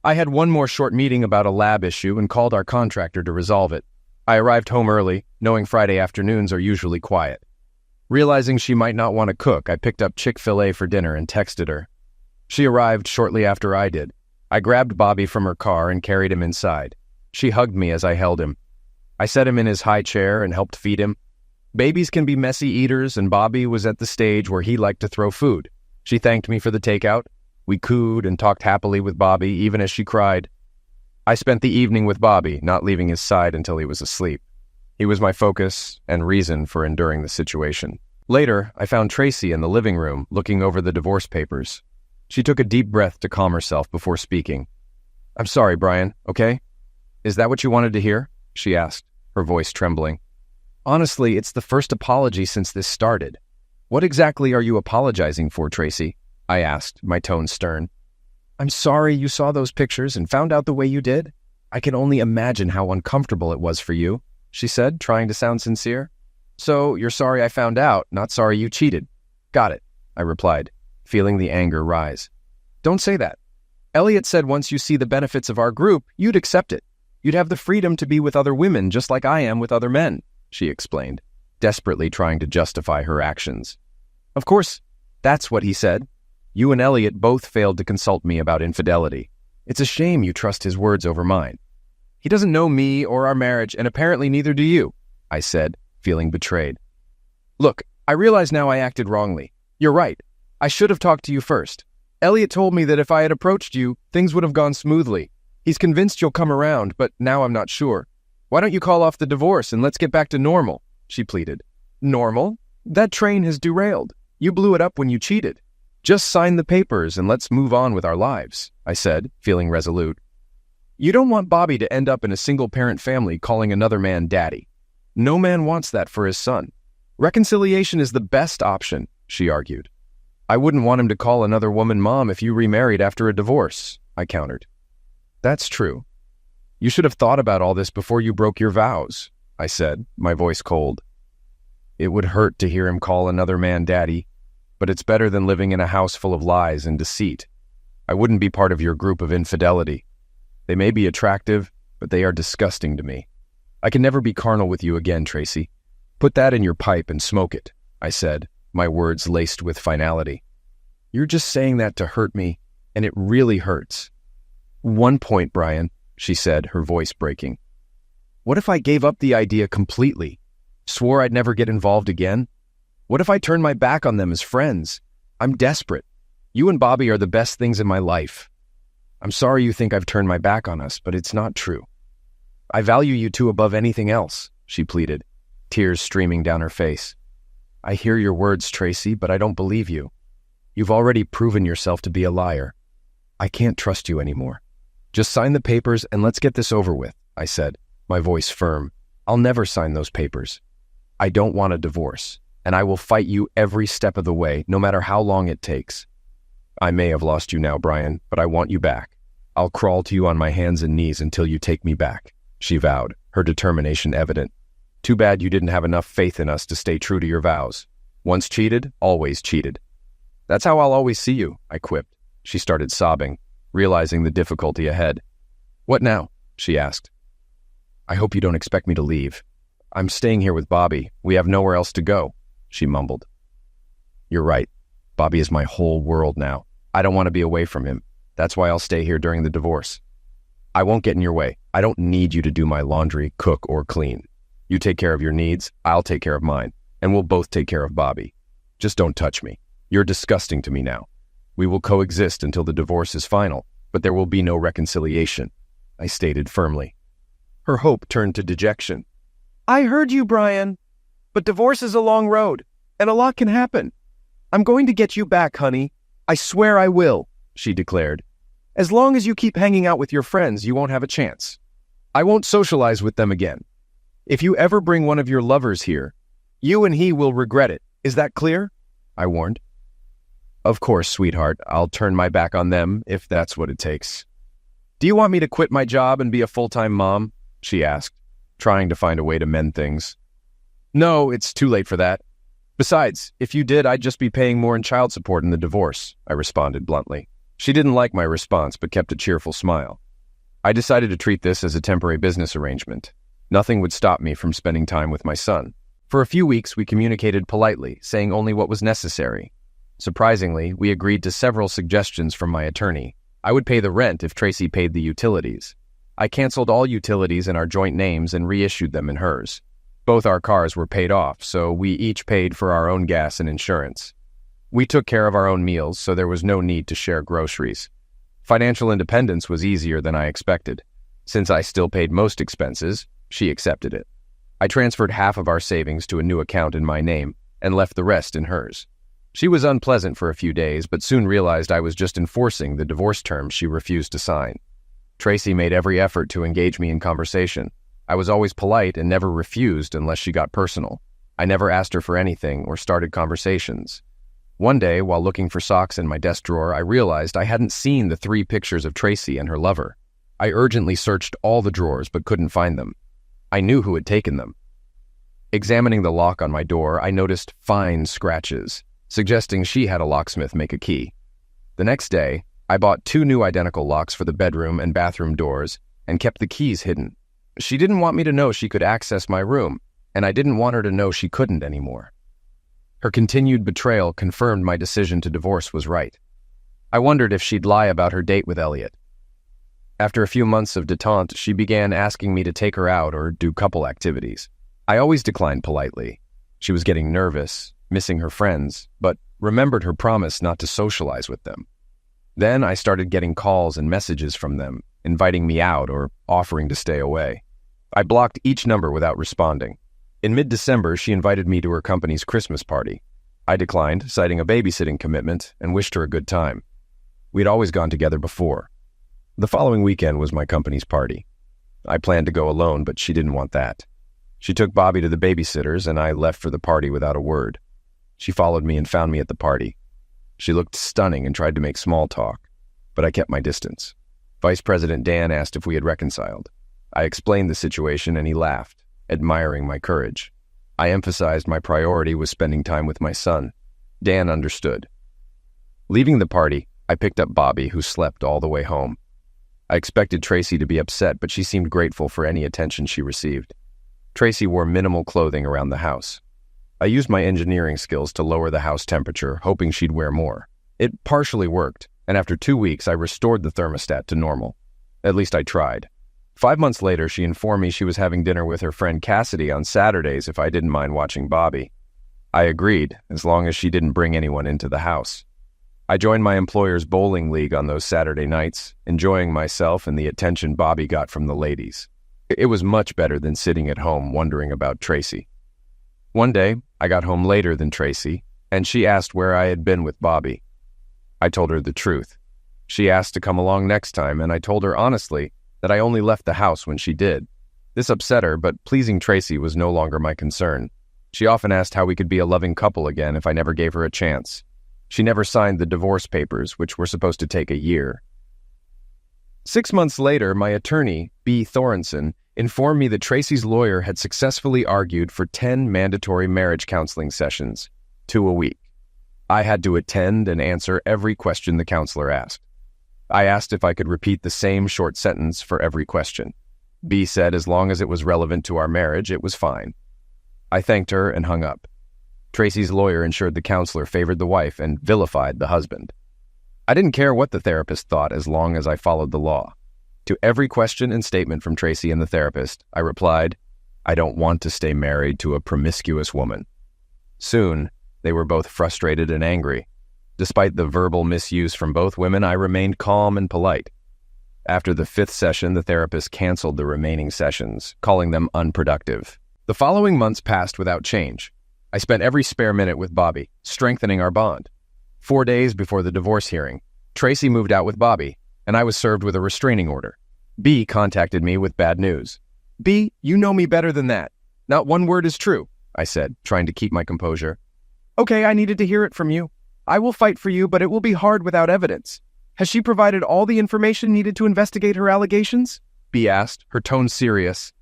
I had one more short meeting about a lab issue and called our contractor to resolve it. I arrived home early, knowing Friday afternoons are usually quiet. Realizing she might not want to cook, I picked up Chick-fil-A for dinner and texted her. She arrived shortly after I did. I grabbed Bobby from her car and carried him inside. She hugged me as I held him. I set him in his high chair and helped feed him. Babies can be messy eaters, and Bobby was at the stage where he liked to throw food. She thanked me for the takeout. We cooed and talked happily with Bobby, even as she cried. I spent the evening with Bobby, not leaving his side until he was asleep. He was my focus and reason for enduring the situation. Later, I found Tracy in the living room looking over the divorce papers. She took a deep breath to calm herself before speaking. "I'm sorry, Brian, okay? Is that what you wanted to hear?" she asked, her voice trembling. "Honestly, it's the first apology since this started. What exactly are you apologizing for, Tracy?" I asked, my tone stern. "I'm sorry you saw those pictures and found out the way you did. I can only imagine how uncomfortable it was for you," she said, trying to sound sincere. "So, you're sorry I found out, not sorry you cheated." "Got it," I replied, feeling the anger rise. "Don't say that. Elliot said once you see the benefits of our group, you'd accept it. You'd have the freedom to be with other women just like I am with other men," she explained, desperately trying to justify her actions. "Of course, that's what he said. You and Elliot both failed to consult me about infidelity. It's a shame you trust his words over mine." "He doesn't know me or our marriage, and apparently neither do you," I said, feeling betrayed. "Look, I realize now I acted wrongly. You're right. I should have talked to you first. Elliot told me that if I had approached you, things would have gone smoothly. He's convinced you'll come around, but now I'm not sure. Why don't you call off the divorce and let's get back to normal?" she pleaded. "Normal? That train has derailed. You blew it up when you cheated. Just sign the papers and let's move on with our lives," I said, feeling resolute. "You don't want Bobby to end up in a single-parent family calling another man daddy. No man wants that for his son. Reconciliation is the best option," she argued. "I wouldn't want him to call another woman mom if you remarried after a divorce," I countered. "That's true. You should have thought about all this before you broke your vows," I said, my voice cold. "It would hurt to hear him call another man daddy, but it's better than living in a house full of lies and deceit. I wouldn't be part of your group of infidelity. They may be attractive, but they are disgusting to me. I can never be carnal with you again, Tracy. Put that in your pipe and smoke it," I said, my words laced with finality. "You're just saying that to hurt me, and it really hurts." "One point, Brian," she said, her voice breaking. "What if I gave up the idea completely? Swore I'd never get involved again? What if I turned my back on them as friends? I'm desperate. You and Bobby are the best things in my life. I'm sorry you think I've turned my back on us, but it's not true. I value you two above anything else," she pleaded, tears streaming down her face. "I hear your words, Tracy, but I don't believe you. You've already proven yourself to be a liar. I can't trust you anymore. Just sign the papers and let's get this over with," I said, my voice firm. "I'll never sign those papers. I don't want a divorce, and I will fight you every step of the way, no matter how long it takes. I may have lost you now, Brian, but I want you back. I'll crawl to you on my hands and knees until you take me back," she vowed, her determination evident. "Too bad you didn't have enough faith in us to stay true to your vows. Once cheated, always cheated." "That's how I'll always see you," I quipped. She started sobbing, realizing the difficulty ahead. "What now?" she asked. "I hope you don't expect me to leave. I'm staying here with Bobby. We have nowhere else to go," she mumbled. "You're right. Bobby is my whole world now. I don't want to be away from him. That's why I'll stay here during the divorce. I won't get in your way. I don't need you to do my laundry, cook, or clean. You take care of your needs, I'll take care of mine, and we'll both take care of Bobby. Just don't touch me. You're disgusting to me now. We will coexist until the divorce is final, but there will be no reconciliation," I stated firmly. Her hope turned to dejection. "I heard you, Brian. But divorce is a long road, and a lot can happen. I'm going to get you back, honey. I swear I will," she declared. "As long as you keep hanging out with your friends, you won't have a chance. I won't socialize with them again. If you ever bring one of your lovers here, you and he will regret it. Is that clear?" I warned. "Of course, sweetheart. I'll turn my back on them if that's what it takes." "Do you want me to quit my job and be a full-time mom?" she asked, trying to find a way to mend things. "No, it's too late for that. Besides, if you did, I'd just be paying more in child support in the divorce," I responded bluntly. She didn't like my response, but kept a cheerful smile. I decided to treat this as a temporary business arrangement. Nothing would stop me from spending time with my son. For a few weeks, we communicated politely, saying only what was necessary. Surprisingly, we agreed to several suggestions from my attorney. I would pay the rent if Tracy paid the utilities. I canceled all utilities in our joint names and reissued them in hers. Both our cars were paid off, so we each paid for our own gas and insurance. We took care of our own meals, so there was no need to share groceries. Financial independence was easier than I expected. Since I still paid most expenses, she accepted it. I transferred half of our savings to a new account in my name, and left the rest in hers. She was unpleasant for a few days, but soon realized I was just enforcing the divorce terms she refused to sign. Tracy made every effort to engage me in conversation. I was always polite and never refused unless she got personal. I never asked her for anything or started conversations. One day, while looking for socks in my desk drawer, I realized I hadn't seen the 3 pictures of Tracy and her lover. I urgently searched all the drawers but couldn't find them. I knew who had taken them. Examining the lock on my door, I noticed fine scratches, suggesting she had a locksmith make a key. The next day, I bought 2 new identical locks for the bedroom and bathroom doors and kept the keys hidden. She didn't want me to know she could access my room, and I didn't want her to know she couldn't anymore. Her continued betrayal confirmed my decision to divorce was right. I wondered if she'd lie about her date with Elliot. After a few months of detente, she began asking me to take her out or do couple activities. I always declined politely. She was getting nervous, missing her friends, but remembered her promise not to socialize with them. Then I started getting calls and messages from them, inviting me out or offering to stay away. I blocked each number without responding. In mid-December, she invited me to her company's Christmas party. I declined, citing a babysitting commitment, and wished her a good time. We'd always gone together before. The following weekend was my company's party. I planned to go alone, but she didn't want that. She took Bobby to the babysitters, and I left for the party without a word. She followed me and found me at the party. She looked stunning and tried to make small talk, but I kept my distance. Vice President Dan asked if we had reconciled. I explained the situation, and he laughed, admiring my courage. I emphasized my priority was spending time with my son. Dan understood. Leaving the party, I picked up Bobby, who slept all the way home. I expected Tracy to be upset, but she seemed grateful for any attention she received. Tracy wore minimal clothing around the house. I used my engineering skills to lower the house temperature, hoping she'd wear more. It partially worked, and after 2 weeks, I restored the thermostat to normal. At least I tried. 5 months later, she informed me she was having dinner with her friend Cassidy on Saturdays if I didn't mind watching Bobby. I agreed, as long as she didn't bring anyone into the house. I joined my employer's bowling league on those Saturday nights, enjoying myself and the attention Bobby got from the ladies. It was much better than sitting at home wondering about Tracy. One day, I got home later than Tracy, and she asked where I had been with Bobby. I told her the truth. She asked to come along next time, and I told her honestly that I only left the house when she did. This upset her, but pleasing Tracy was no longer my concern. She often asked how we could be a loving couple again if I never gave her a chance. She never signed the divorce papers, which were supposed to take a year. 6 months later, my attorney, B. Thorenson, informed me that Tracy's lawyer had successfully argued for 10 mandatory marriage counseling sessions, 2 a week. I had to attend and answer every question the counselor asked. I asked if I could repeat the same short sentence for every question. B said as long as it was relevant to our marriage, it was fine. I thanked her and hung up. Tracy's lawyer ensured the counselor favored the wife and vilified the husband. I didn't care what the therapist thought as long as I followed the law. To every question and statement from Tracy and the therapist, I replied, I don't want to stay married to a promiscuous woman. Soon, they were both frustrated and angry. Despite the verbal misuse from both women, I remained calm and polite. After the 5th session, the therapist canceled the remaining sessions, calling them unproductive. The following months passed without change. I spent every spare minute with Bobby, strengthening our bond. 4 days before the divorce hearing, Tracy moved out with Bobby, and I was served with a restraining order. B contacted me with bad news. B, you know me better than that. Not one word is true, I said, trying to keep my composure. Okay, I needed to hear it from you. I will fight for you, but it will be hard without evidence. Has she provided all the information needed to investigate her allegations? B asked, her tone serious.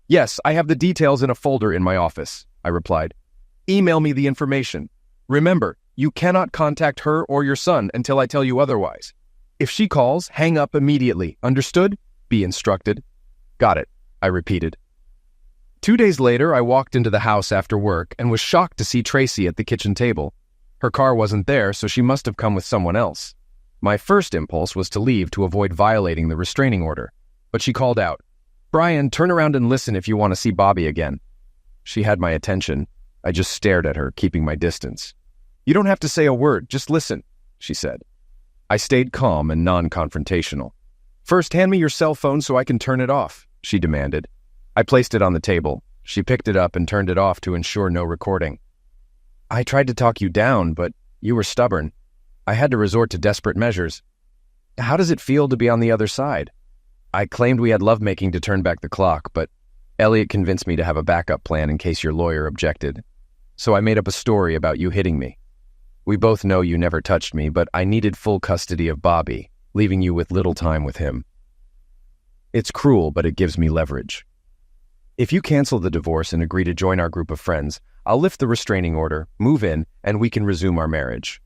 Yes, I have the details in a folder in my office, I replied. Email me the information. Remember, you cannot contact her or your son until I tell you otherwise. If she calls, hang up immediately. Understood? B instructed. Got it, I repeated. 2 days later, I walked into the house after work and was shocked to see Tracy at the kitchen table. Her car wasn't there, so she must have come with someone else. My first impulse was to leave to avoid violating the restraining order, but she called out, Brian, turn around and listen if you want to see Bobby again. She had my attention. I just stared at her, keeping my distance. You don't have to say a word, just listen, she said. I stayed calm and non-confrontational. First, hand me your cell phone so I can turn it off, she demanded. I placed it on the table. She picked it up and turned it off to ensure no recording. I tried to talk you down, but you were stubborn. I had to resort to desperate measures. How does it feel to be on the other side? I claimed we had lovemaking to turn back the clock, but Elliot convinced me to have a backup plan in case your lawyer objected. So I made up a story about you hitting me. We both know you never touched me, but I needed full custody of Bobby, leaving you with little time with him. It's cruel, but it gives me leverage. If you cancel the divorce and agree to join our group of friends, I'll lift the restraining order, move in, and we can resume our marriage.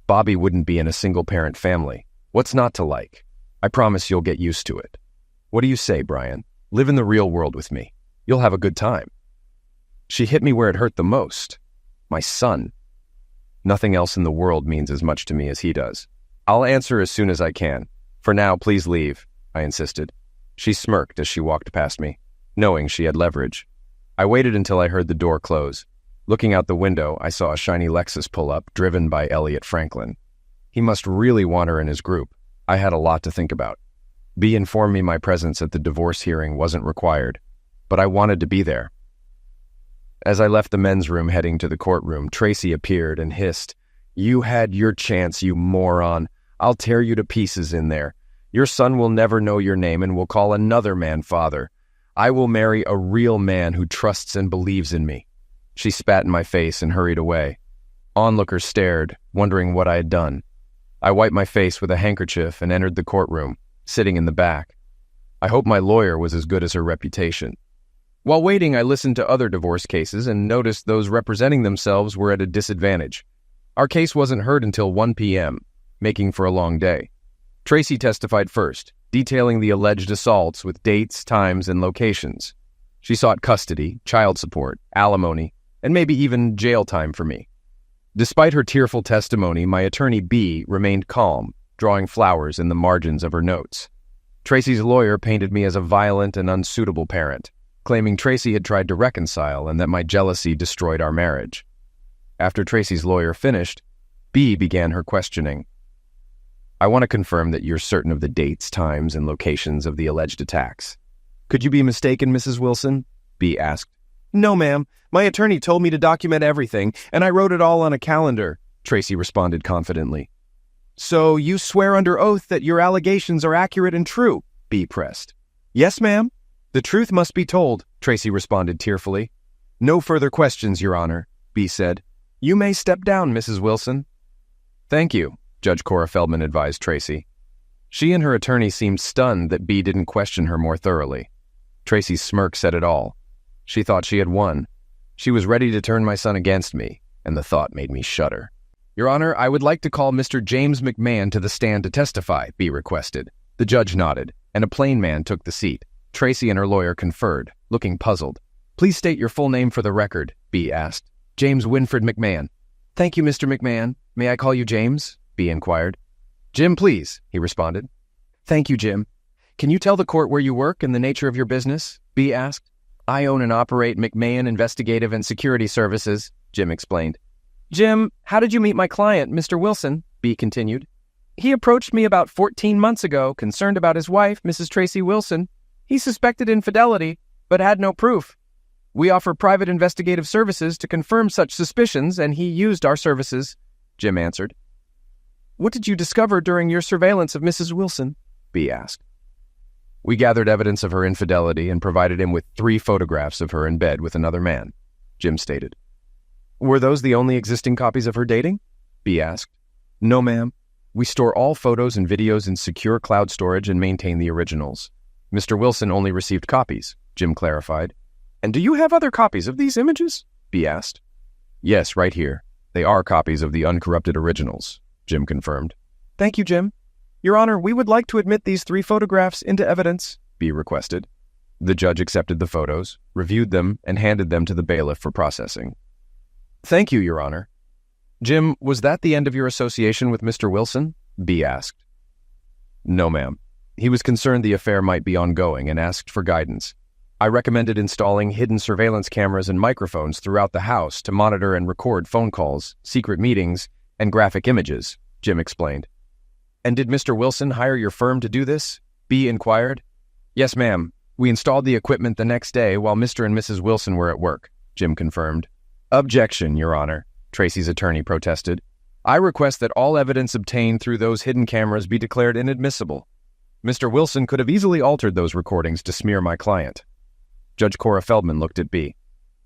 Bobby wouldn't be in a single-parent family. What's not to like? I promise you'll get used to it. What do you say, Brian? Live in the real world with me. You'll have a good time. She hit me where it hurt the most. My son. Nothing else in the world means as much to me as he does. I'll answer as soon as I can. For now, please leave, I insisted. She smirked as she walked past me, knowing she had leverage. I waited until I heard the door close. Looking out the window, I saw a shiny Lexus pull up, driven by Elliot Franklin. He must really want her in his group. I had a lot to think about. B informed me my presence at the divorce hearing wasn't required, but I wanted to be there. As I left the men's room heading to the courtroom, Tracy appeared and hissed, "You had your chance, you moron. I'll tear you to pieces in there. Your son will never know your name and will call another man father. I will marry a real man who trusts and believes in me." She spat in my face and hurried away. Onlookers stared, wondering what I had done. I wiped my face with a handkerchief and entered the courtroom, sitting in the back. I hoped my lawyer was as good as her reputation. While waiting, I listened to other divorce cases and noticed those representing themselves were at a disadvantage. Our case wasn't heard until 1 p.m., making for a long day. Tracy testified first, detailing the alleged assaults with dates, times, and locations. She sought custody, child support, alimony, and maybe even jail time for me. Despite her tearful testimony, my attorney B remained calm, drawing flowers in the margins of her notes. Tracy's lawyer painted me as a violent and unsuitable parent, claiming Tracy had tried to reconcile and that my jealousy destroyed our marriage. After Tracy's lawyer finished, B began her questioning. "I want to confirm that you're certain of the dates, times, and locations of the alleged attacks. Could you be mistaken, Mrs. Wilson?" B asked. "No, ma'am. My attorney told me to document everything, and I wrote it all on a calendar," Tracy responded confidently. "So you swear under oath that your allegations are accurate and true?" B pressed. "Yes, ma'am." "The truth must be told," Tracy responded tearfully. "No further questions, Your Honor," B said. "You may step down, Mrs. Wilson." "Thank you," Judge Cora Feldman advised Tracy. She and her attorney seemed stunned that B didn't question her more thoroughly. Tracy's smirk said it all. She thought she had won. She was ready to turn my son against me, and the thought made me shudder. "Your Honor, I would like to call Mr. James McMahon to the stand to testify," B requested. The judge nodded, and a plain man took the seat. Tracy and her lawyer conferred, looking puzzled. "Please state your full name for the record," B asked. "James Winfred McMahon." "Thank you, Mr. McMahon. May I call you James?" B inquired. "Jim, please," he responded. "Thank you, Jim. Can you tell the court where you work and the nature of your business?" B asked. "I own and operate McMahon Investigative and Security Services," Jim explained. "Jim, how did you meet my client, Mr. Wilson?" B continued. "He approached me about 14 months ago, concerned about his wife, Mrs. Tracy Wilson. He suspected infidelity, but had no proof. We offer private investigative services to confirm such suspicions, and he used our services," Jim answered. "What did you discover during your surveillance of Mrs. Wilson?" B asked. "We gathered evidence of her infidelity and provided him with 3 photographs of her in bed with another man," Jim stated. "Were those the only existing copies of her dating?" B asked. "No, ma'am. We store all photos and videos in secure cloud storage and maintain the originals. Mr. Wilson only received copies," Jim clarified. "And do you have other copies of these images?" B asked. "Yes, right here. They are copies of the uncorrupted originals," Jim confirmed. "Thank you, Jim. Your Honor, we would like to admit these 3 photographs into evidence," B requested. The judge accepted the photos, reviewed them, and handed them to the bailiff for processing. "Thank you, Your Honor." "Jim, was that the end of your association with Mr. Wilson?" B asked. "No, ma'am. He was concerned the affair might be ongoing and asked for guidance. I recommended installing hidden surveillance cameras and microphones throughout the house to monitor and record phone calls, secret meetings, and graphic images," Jim explained. "And did Mr. Wilson hire your firm to do this?" B inquired. "Yes, ma'am. We installed the equipment the next day while Mr. and Mrs. Wilson were at work," Jim confirmed. "Objection, Your Honor. Tracy's attorney protested. I request that all evidence obtained through those hidden cameras be declared inadmissible. Mr. Wilson could have easily altered those recordings to smear my client. Judge Cora Feldman looked at B.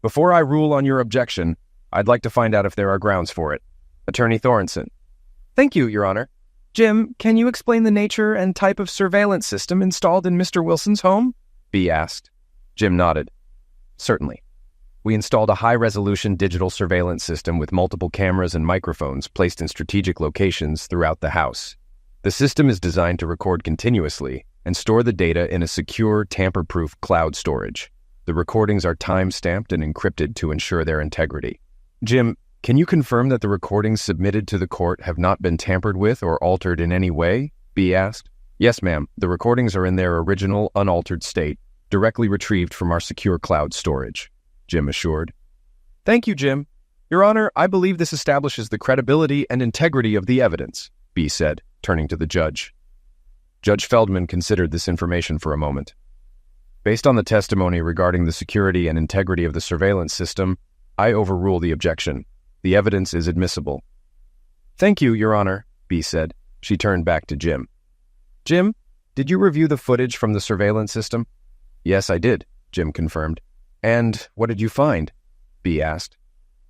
Before I rule on your objection, I'd like to find out if there are grounds for it. Attorney Thorenson. Thank you, Your Honor. Jim, can you explain the nature and type of surveillance system installed in Mr. Wilson's home? B asked. Jim nodded. Certainly. We installed a high-resolution digital surveillance system with multiple cameras and microphones placed in strategic locations throughout the house. The system is designed to record continuously and store the data in a secure, tamper-proof cloud storage. The recordings are time-stamped and encrypted to ensure their integrity. Jim, can you confirm that the recordings submitted to the court have not been tampered with or altered in any way? B asked. Yes, ma'am. The recordings are in their original, unaltered state, directly retrieved from our secure cloud storage, Jim assured. Thank you, Jim. Your Honor, I believe this establishes the credibility and integrity of the evidence, B said, turning to the judge. Judge Feldman considered this information for a moment. Based on the testimony regarding the security and integrity of the surveillance system, I overrule the objection. The evidence is admissible. Thank you, Your Honor, B said. She turned back to Jim. Jim, did you review the footage from the surveillance system? Yes, I did, Jim confirmed. And what did you find? B asked.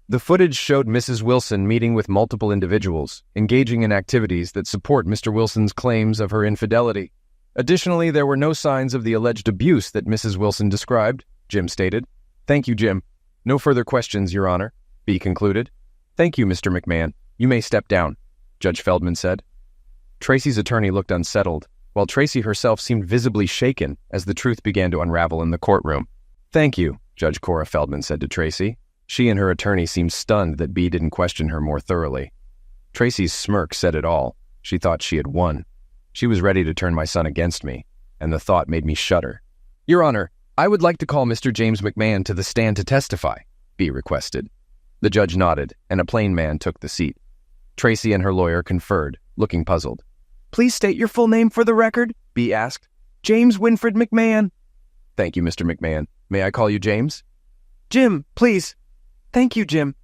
The footage showed Mrs. Wilson meeting with multiple individuals, engaging in activities that support Mr. Wilson's claims of her infidelity. Additionally, there were no signs of the alleged abuse that Mrs. Wilson described, Jim stated. Thank you, Jim. No further questions, Your Honor, B concluded. Thank you, Mr. McMahon. You may step down, Judge Feldman said. Tracy's attorney looked unsettled, while Tracy herself seemed visibly shaken as the truth began to unravel in the courtroom. Thank you, Judge Cora Feldman said to Tracy. She and her attorney seemed stunned that B didn't question her more thoroughly. Tracy's smirk said it all. She thought she had won. She was ready to turn my son against me, and the thought made me shudder. Your Honor, I would like to call Mr. James McMahon to the stand to testify, B requested. The judge nodded, and a plain man took the seat. Tracy and her lawyer conferred, looking puzzled. Please state your full name for the record, B asked. James Winfred McMahon. Thank you, Mr. McMahon. May I call you James? Jim, please. Thank you, Jim.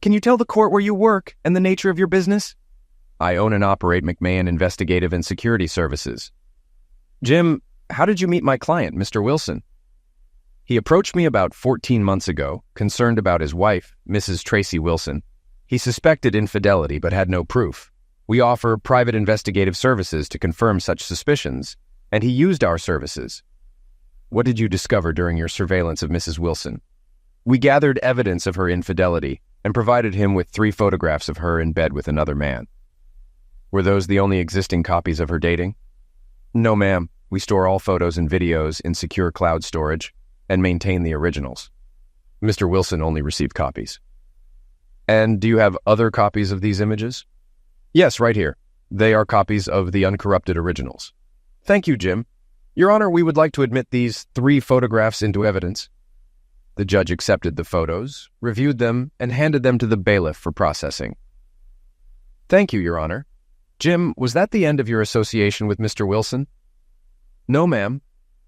Can you tell the court where you work and the nature of your business? I own and operate McMahon Investigative and Security Services. Jim, how did you meet my client, Mr. Wilson? He approached me about 14 months ago, concerned about his wife, Mrs. Tracy Wilson. He suspected infidelity but had no proof. We offer private investigative services to confirm such suspicions, and he used our services. What did you discover during your surveillance of Mrs. Wilson? We gathered evidence of her infidelity and provided him with 3 photographs of her in bed with another man. Were those the only existing copies of her dating? No, ma'am. We store all photos and videos in secure cloud storage and maintain the originals. Mr. Wilson only received copies. And do you have other copies of these images? Yes, right here. They are copies of the uncorrupted originals. Thank you, Jim. Your Honor, we would like to admit these 3 photographs into evidence. The judge accepted the photos, reviewed them, and handed them to the bailiff for processing. Thank you, Your Honor. Jim, was that the end of your association with Mr. Wilson? No, ma'am.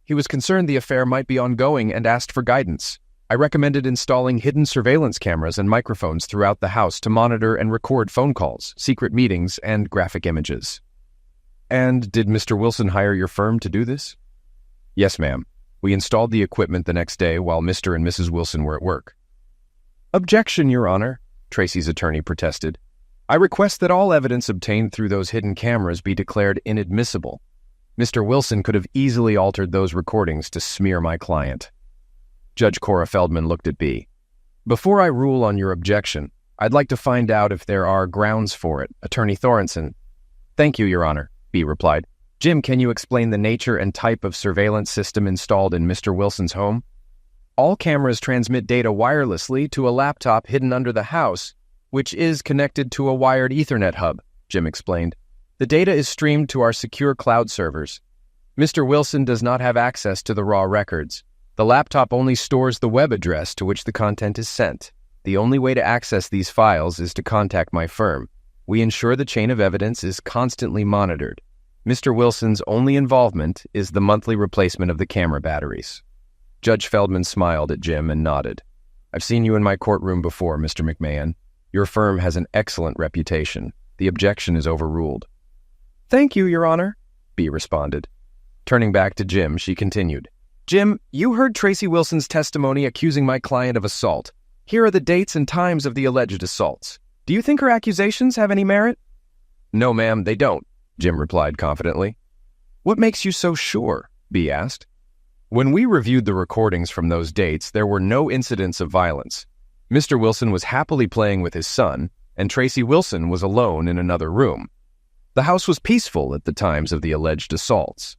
He was concerned the affair might be ongoing and asked for guidance. I recommended installing hidden surveillance cameras and microphones throughout the house to monitor and record phone calls, secret meetings, and graphic images. And did Mr. Wilson hire your firm to do this? Yes, ma'am. We installed the equipment the next day while Mr. and Mrs. Wilson were at work. Objection, Your Honor, Tracy's attorney protested. I request that all evidence obtained through those hidden cameras be declared inadmissible. Mr. Wilson could have easily altered those recordings to smear my client. Judge Cora Feldman looked at B. Before I rule on your objection, I'd like to find out if there are grounds for it, Attorney Thorenson. Thank you, Your Honor, B replied. Jim, can you explain the nature and type of surveillance system installed in Mr. Wilson's home? All cameras transmit data wirelessly to a laptop hidden under the house, which is connected to a wired Ethernet hub, Jim explained. The data is streamed to our secure cloud servers. Mr. Wilson does not have access to the raw records. The laptop only stores the web address to which the content is sent. The only way to access these files is to contact my firm. We ensure the chain of evidence is constantly monitored. Mr. Wilson's only involvement is the monthly replacement of the camera batteries. Judge Feldman smiled at Jim and nodded. I've seen you in my courtroom before, Mr. McMahon. Your firm has an excellent reputation. The objection is overruled. Thank you, Your Honor, B responded. Turning back to Jim, she continued. Jim, you heard Tracy Wilson's testimony accusing my client of assault. Here are the dates and times of the alleged assaults. Do you think her accusations have any merit? No, ma'am, they don't, Jim replied confidently. What makes you so sure? B asked. When we reviewed the recordings from those dates, there were no incidents of violence. Mr. Wilson was happily playing with his son, and Tracy Wilson was alone in another room. The house was peaceful at the times of the alleged assaults.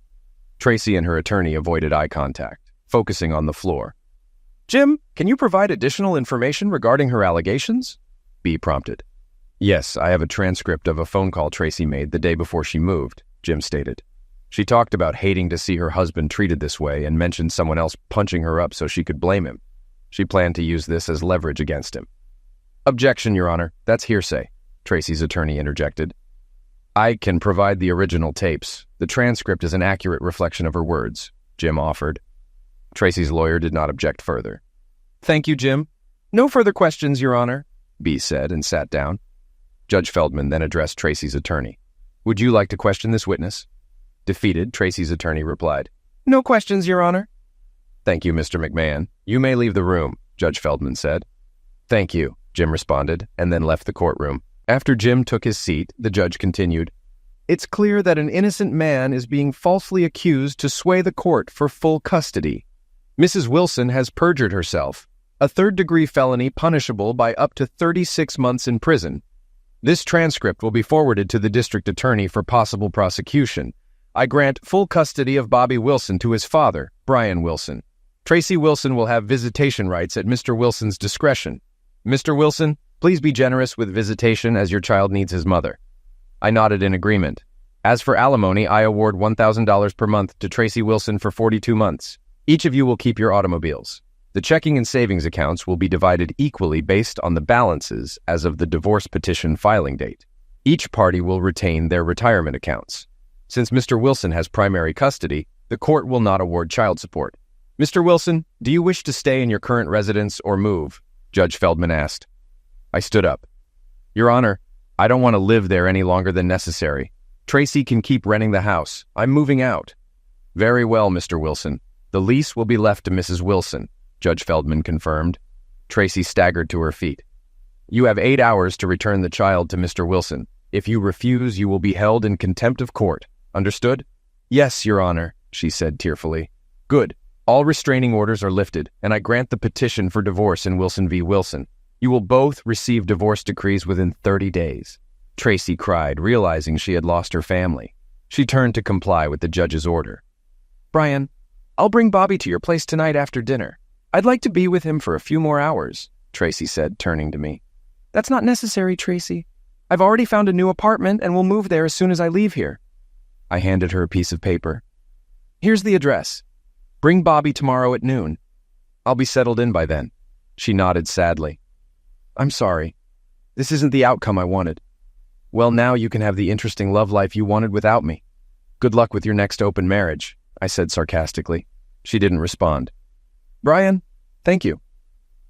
Tracy and her attorney avoided eye contact, focusing on the floor. Jim, can you provide additional information regarding her allegations? B prompted. Yes, I have a transcript of a phone call Tracy made the day before she moved, Jim stated. She talked about hating to see her husband treated this way and mentioned someone else punching her up so she could blame him. She planned to use this as leverage against him. Objection, Your Honor. That's hearsay, Tracy's attorney interjected. I can provide the original tapes. The transcript is an accurate reflection of her words, Jim offered. Tracy's lawyer did not object further. Thank you, Jim. No further questions, Your Honor, B said and sat down. Judge Feldman then addressed Tracy's attorney. Would you like to question this witness? Defeated, Tracy's attorney replied. No questions, Your Honor. Thank you, Mr. McMahon. You may leave the room, Judge Feldman said. Thank you, Jim responded, and then left the courtroom. After Jim took his seat, the judge continued. It's clear that an innocent man is being falsely accused to sway the court for full custody. Mrs. Wilson has perjured herself, a third-degree felony punishable by up to 36 months in prison. This transcript will be forwarded to the district attorney for possible prosecution. I grant full custody of Bobby Wilson to his father, Brian Wilson. Tracy Wilson will have visitation rights at Mr. Wilson's discretion. Mr. Wilson, please be generous with visitation as your child needs his mother. I nodded in agreement. As for alimony, I award $1,000 per month to Tracy Wilson for 42 months. Each of you will keep your automobiles. The checking and savings accounts will be divided equally based on the balances as of the divorce petition filing date. Each party will retain their retirement accounts. Since Mr. Wilson has primary custody, the court will not award child support. Mr. Wilson, do you wish to stay in your current residence or move? Judge Feldman asked. I stood up. Your Honor, I don't want to live there any longer than necessary. Tracy can keep renting the house. I'm moving out. Very well, Mr. Wilson. The lease will be left to Mrs. Wilson, Judge Feldman confirmed. Tracy staggered to her feet. You have 8 hours to return the child to Mr. Wilson. If you refuse, you will be held in contempt of court. Understood? Yes, Your Honor, she said tearfully. Good. All restraining orders are lifted, and I grant the petition for divorce in Wilson v. Wilson. You will both receive divorce decrees within 30 days. Tracy cried, realizing she had lost her family. She turned to comply with the judge's order. Brian, I'll bring Bobby to your place tonight after dinner. I'd like to be with him for a few more hours, Tracy said, turning to me. That's not necessary, Tracy. I've already found a new apartment and will move there as soon as I leave here. I handed her a piece of paper. Here's the address. Bring Bobby tomorrow at noon. I'll be settled in by then. She nodded sadly. I'm sorry. This isn't the outcome I wanted. Well, now you can have the interesting love life you wanted without me. Good luck with your next open marriage, I said sarcastically. She didn't respond. Brian, thank you.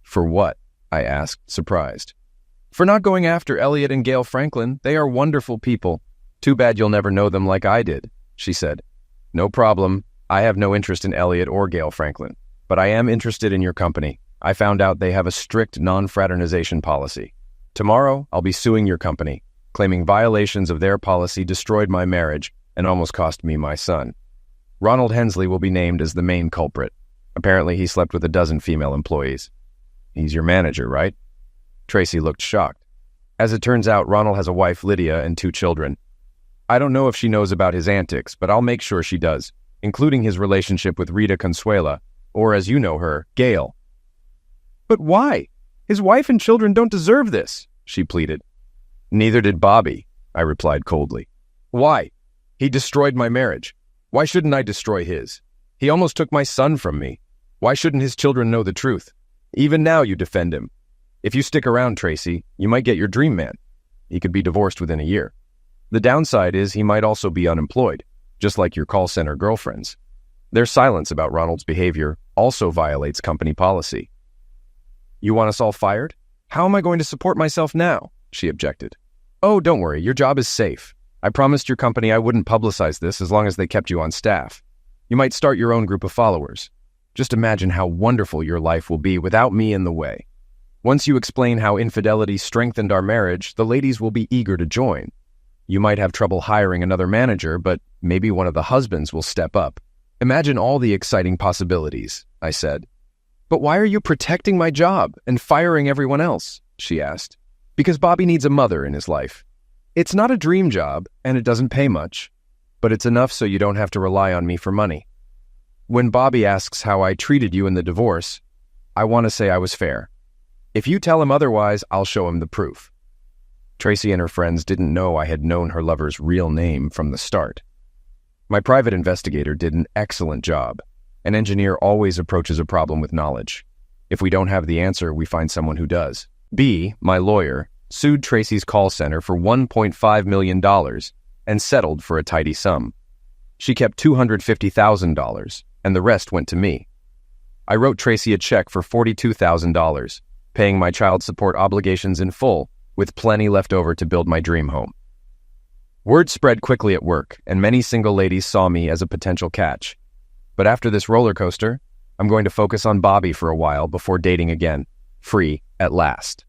For what? I asked, surprised. For not going after Elliot and Gail Franklin. They are wonderful people. Too bad you'll never know them like I did, she said. No problem. I have no interest in Elliot or Gail Franklin, but I am interested in your company. I found out they have a strict non-fraternization policy. Tomorrow, I'll be suing your company, claiming violations of their policy destroyed my marriage and almost cost me my son. Ronald Hensley will be named as the main culprit. Apparently, he slept with a dozen female employees. He's your manager, right? Tracy looked shocked. As it turns out, Ronald has a wife, Lydia, and 2 children. I don't know if she knows about his antics, but I'll make sure she does, including his relationship with Rita Consuela, or as you know her, Gail. But why? His wife and children don't deserve this, she pleaded. Neither did Bobby, I replied coldly. Why? He destroyed my marriage. Why shouldn't I destroy his? He almost took my son from me. Why shouldn't his children know the truth? Even now you defend him. If you stick around, Tracy, you might get your dream man. He could be divorced within a year. The downside is he might also be unemployed, just like your call center girlfriends. Their silence about Ronald's behavior also violates company policy. You want us all fired? How am I going to support myself now? She objected. Oh, don't worry, your job is safe. I promised your company I wouldn't publicize this as long as they kept you on staff. You might start your own group of followers. Just imagine how wonderful your life will be without me in the way. Once you explain how infidelity strengthened our marriage, the ladies will be eager to join. You might have trouble hiring another manager, but maybe one of the husbands will step up. Imagine all the exciting possibilities, I said. But why are you protecting my job and firing everyone else? She asked. Because Bobby needs a mother in his life. It's not a dream job, and it doesn't pay much, but it's enough so you don't have to rely on me for money. When Bobby asks how I treated you in the divorce, I want to say I was fair. If you tell him otherwise, I'll show him the proof. Tracy and her friends didn't know I had known her lover's real name from the start. My private investigator did an excellent job. An engineer always approaches a problem with knowledge. If we don't have the answer, we find someone who does. B, my lawyer, sued Tracy's call center for $1.5 million and settled for a tidy sum. She kept $250,000, and the rest went to me. I wrote Tracy a check for $42,000, paying my child support obligations in full, with plenty left over to build my dream home. Word spread quickly at work, and many single ladies saw me as a potential catch. But after this roller coaster, I'm going to focus on Bobby for a while before dating again, free at last.